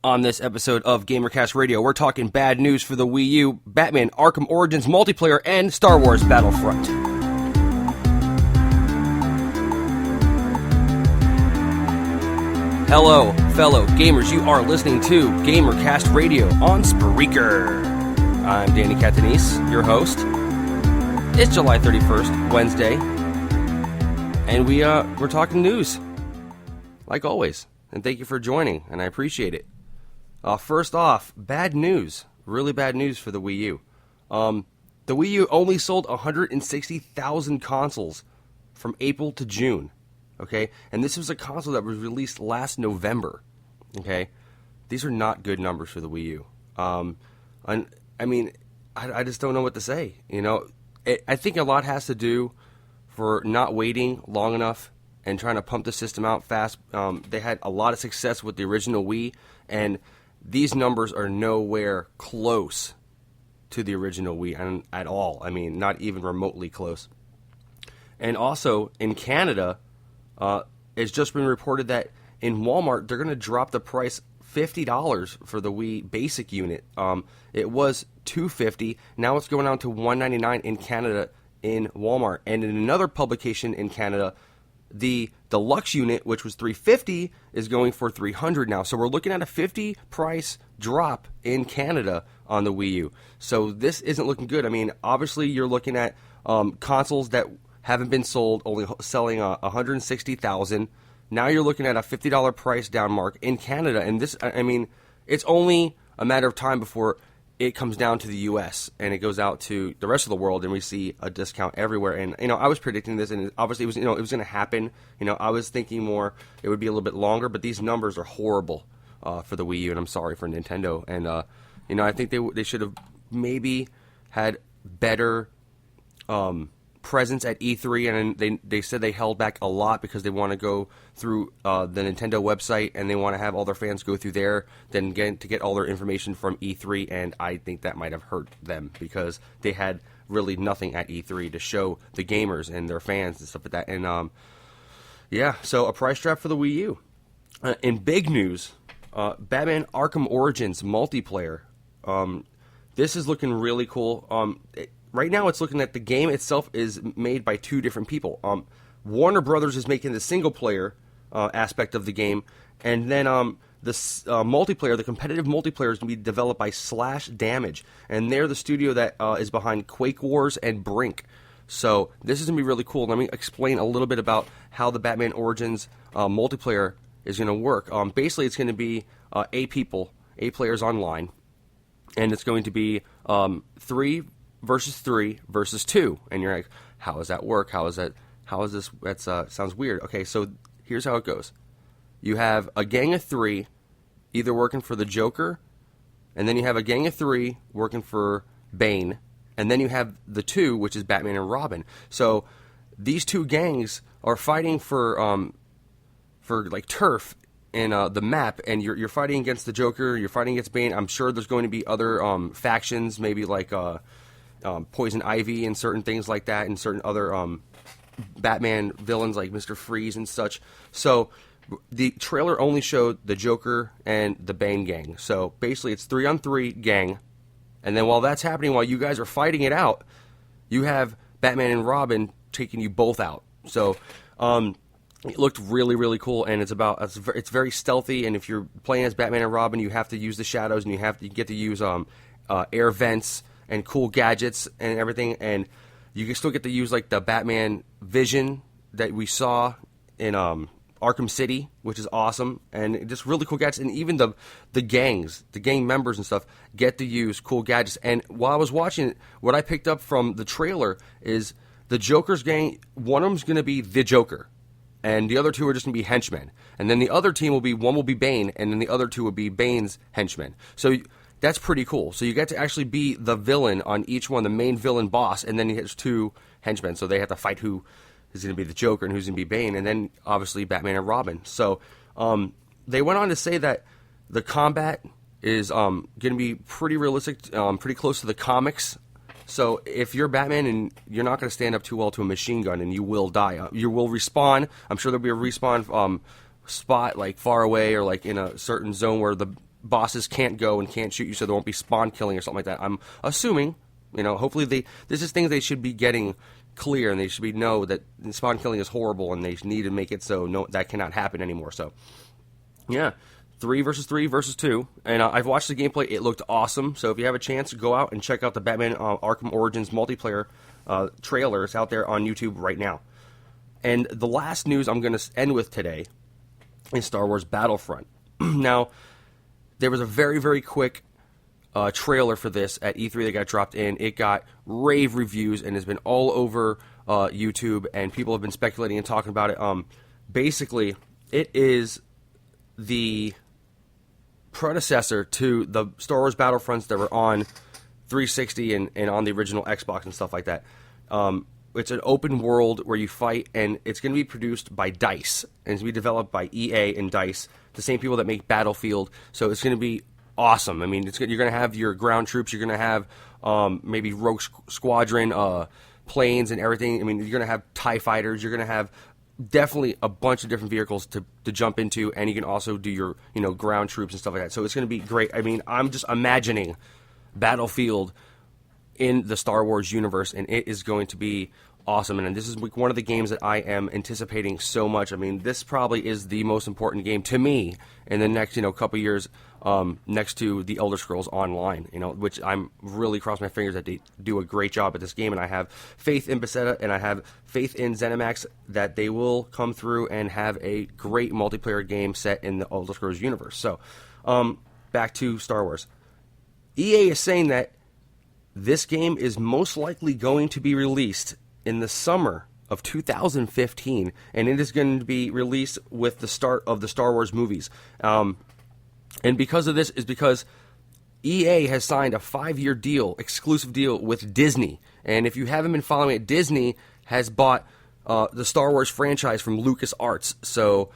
On this episode of GamerCast Radio, we're talking bad news for the Wii U, Batman Arkham Origins multiplayer, and Star Wars Battlefront. Hello, fellow gamers. You are listening to GamerCast Radio on Spreaker. I'm Danny Catanese, your host. It's July 31st, Wednesday, and we're talking news, like always. And thank you for joining, and I appreciate it. First off, bad news. Really bad news for the Wii U. The Wii U only sold 160,000 consoles from April to June. Okay? And this was a console that was released last November. Okay? These are not good numbers for the Wii U. I just don't know what to say. You know, I think a lot has to do for not waiting long enough and trying to pump the system out fast. They had a lot of success with the original Wii, and these numbers are nowhere close to the original Wii at all. I mean, not even remotely close. And also, in Canada, it's just been reported that in Walmart, they're going to drop the price $50 for the Wii basic unit. It was $250. Now it's going down to $199 in Canada in Walmart. And in another publication in Canada, the deluxe unit, which was $350, is going for $300 now. So we're looking at a 50 price drop in Canada on the Wii U. So this isn't looking good. I mean, obviously you're looking at consoles that haven't been sold, only selling 160,000. Now you're looking at a $50 price down mark in Canada. And this, I mean, it's only a matter of time before it comes down to the U.S. and it goes out to the rest of the world, and we see a discount everywhere. And I was predicting this, and obviously it was going to happen. I was thinking more it would be a little bit longer, but these numbers are horrible for the Wii U, and I'm sorry for Nintendo. And I think they should have maybe had better presence at E3, and they said they held back a lot because they want to go through the Nintendo website, and they want to have all their fans go through there, then get all their information from E3, and I think that might have hurt them because they had really nothing at E3 to show the gamers and their fans and stuff like that. And so a price drop for the Wii U. In big news, Batman Arkham Origins multiplayer. This is looking really cool. Right now, it's looking at the game itself is made by two different people. Warner Brothers is making the single-player aspect of the game, and then the multiplayer, the competitive multiplayer, is going to be developed by Slash Damage, and they're the studio that is behind Quake Wars and Brink. So this is going to be really cool. Let me explain a little bit about how the Batman Origins multiplayer is going to work. Basically, it's going to be 8 players online, and it's going to be 3 versus 3 versus 2, and you're like, how does that work? How is this? That sounds weird. Okay, so here's how it goes. You have a gang of 3 either working for the Joker, and then you have a gang of 3 working for Bane, and then you have the 2, which is Batman and Robin. So these 2 gangs are fighting for like turf in the map, and you're fighting against the Joker, you're fighting against Bane. I'm sure there's going to be other factions, maybe like Poison Ivy and certain things like that, and certain other Batman villains like Mr. Freeze and such. So the trailer only showed the Joker and the Bane gang. So basically it's 3-on-3 gang, and then while that's happening, while you guys are fighting it out, you have Batman and Robin taking you both out. So it looked really, really cool, and it's very stealthy, and if you're playing as Batman and Robin, you have to use the shadows, and you get to use air vents and cool gadgets and everything, and you can still get to use like the Batman vision that we saw in Arkham City, which is awesome, and just really cool gadgets. And even the gang members and stuff get to use cool gadgets. And while I was watching it, what I picked up from the trailer is the Joker's gang, one of them's going to be the Joker, and the other 2 are just going to be henchmen. And then the other team one will be Bane, and then the other 2 will be Bane's henchmen. So that's pretty cool. So you get to actually be the villain on each one, the main villain boss, and then he has 2 henchmen. So they have to fight who is going to be the Joker and who's going to be Bane, and then obviously Batman and Robin. So they went on to say that the combat is going to be pretty realistic, pretty close to the comics. So if you're Batman and you're not going to stand up too well to a machine gun, and you will die. You will respawn. I'm sure there'll be a respawn spot like far away or like in a certain zone where the bosses can't go and can't shoot you, so there won't be spawn killing or something like that. I'm assuming, hopefully this is things they should be getting clear, and they should know that spawn killing is horrible, and they need to make it so that cannot happen anymore. So, yeah, 3 versus 2, and I've watched the gameplay. It looked awesome. So if you have a chance, go out and check out the Batman Arkham Origins multiplayer trailers out there on YouTube right now. And the last news I'm going to end with today is Star Wars Battlefront. Now, there was a very, very quick trailer for this at E3 that got dropped in. It got rave reviews and has been all over YouTube, and people have been speculating and talking about it. Basically, it is the predecessor to the Star Wars Battlefronts that were on 360 and on the original Xbox and stuff like that. It's an open world where you fight, and it's going to be produced by DICE, and it's going to be developed by EA and DICE, the same people that make Battlefield. So it's going to be awesome. I mean, you're going to have your ground troops, you're going to have maybe Rogue Squadron planes and everything. I mean, you're going to have TIE fighters, you're going to have definitely a bunch of different vehicles to jump into, and you can also do your ground troops and stuff like that. So it's going to be great. I mean, I'm just imagining Battlefield in the Star Wars universe, and it is going to be awesome. And this is one of the games that I am anticipating so much. I mean, this probably is the most important game to me in the next couple years, next to the Elder Scrolls Online, which I'm really crossing my fingers that they do a great job at this game, and I have faith in Bethesda and I have faith in ZeniMax that they will come through and have a great multiplayer game set in the Elder Scrolls universe. So, back to Star Wars. EA is saying that this game is most likely going to be released in the summer of 2015, and it is going to be released with the start of the Star Wars movies. And because of this is because EA has signed a 5-year deal, exclusive deal with Disney. And if you haven't been following it, Disney has bought the Star Wars franchise from LucasArts. So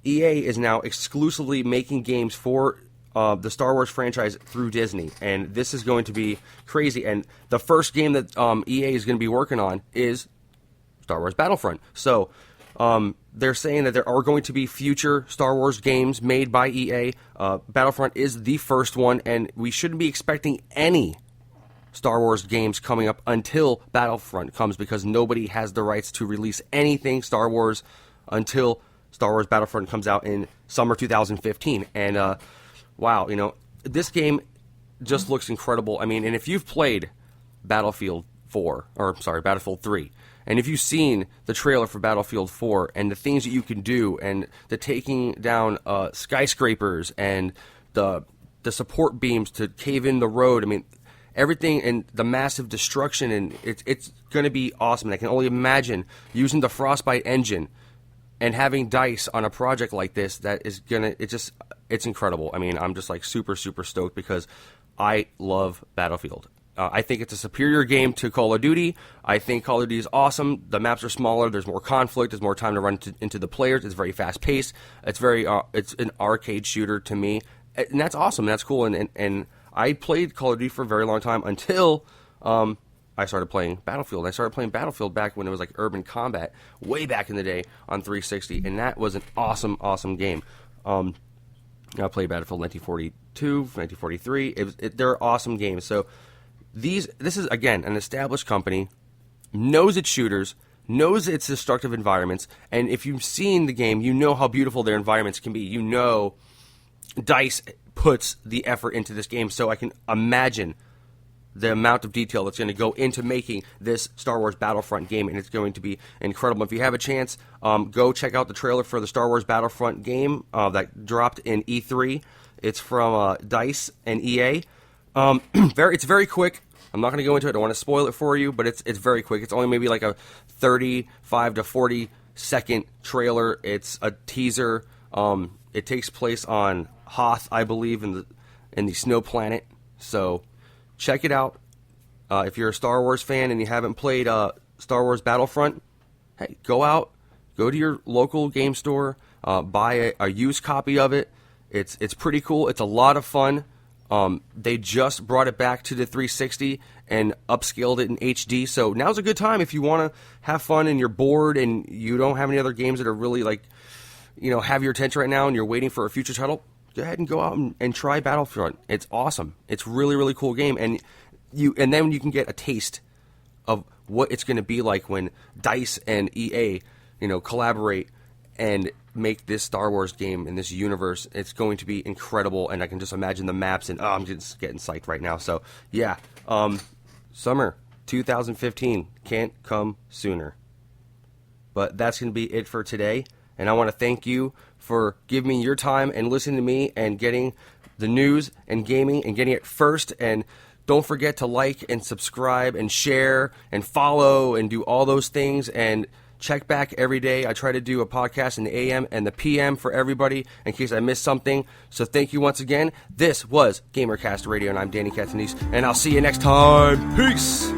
EA is now exclusively making games for the Star Wars franchise through Disney, and this is going to be crazy. And the first game that EA is going to be working on is Star Wars Battlefront. So they're saying that there are going to be future Star Wars games made by EA. Battlefront is the first one, and we shouldn't be expecting any Star Wars games coming up until Battlefront comes, because nobody has the rights to release anything Star Wars until Star Wars Battlefront comes out in summer 2015. And wow, this game just looks incredible. I mean, and if you've played Battlefield 3, and if you've seen the trailer for Battlefield 4 and the things that you can do, and the taking down skyscrapers and the support beams to cave in the road, I mean, everything, and the massive destruction, and it's going to be awesome. And I can only imagine using the Frostbite engine and having DICE on a project like this that is it's incredible. I mean, I'm just like super, super stoked because I love Battlefield. I think it's a superior game to Call of Duty. I think Call of Duty is awesome. The maps are smaller. There's more conflict. There's more time to run into the players. It's very fast paced. It's it's an arcade shooter to me, and that's awesome. That's cool. And I played Call of Duty for a very long time until I started playing Battlefield. I started playing Battlefield back when it was like Urban Combat, way back in the day on 360, and that was an awesome, awesome game. I played Battlefield 1942, 1943. They're awesome games. So this is, again, an established company, knows its shooters, knows its destructive environments, and if you've seen the game, you know how beautiful their environments can be. You know DICE puts the effort into this game, so I can imagine the amount of detail that's going to go into making this Star Wars Battlefront game, and it's going to be incredible. If you have a chance, go check out the trailer for the Star Wars Battlefront game that dropped in E3. It's from DICE and EA. It's very quick. I'm not going to go into it. I don't want to spoil it for you, but it's very quick. It's only maybe like a 35 to 40 second trailer. It's a teaser. It takes place on Hoth, I believe, in the snow planet. So check it out. If you're a Star Wars fan and you haven't played Star Wars Battlefront, hey, go to your local game store, buy a used copy of it. It's pretty cool. It's a lot of fun. They just brought it back to the 360 and upscaled it in HD. So now's a good time if you want to have fun and you're bored and you don't have any other games that are really have your attention right now and you're waiting for a future title. go ahead and go out and try Battlefront. It's awesome. It's really, really cool game, and then you can get a taste of what it's going to be like when DICE and EA, collaborate and make this Star Wars game in this universe. It's going to be incredible, and I can just imagine the maps, and I'm just getting psyched right now. So, yeah, summer 2015 can't come sooner. But that's going to be it for today, and I want to thank you for giving me your time and listening to me and getting the news and gaming and getting it first. And don't forget to like and subscribe and share and follow and do all those things, and check back every day. I try to do a podcast in the AM and the PM for everybody in case I missed something. So thank you once again. This was GamerCast Radio, and I'm Danny Catanese, and I'll see you next time. Peace!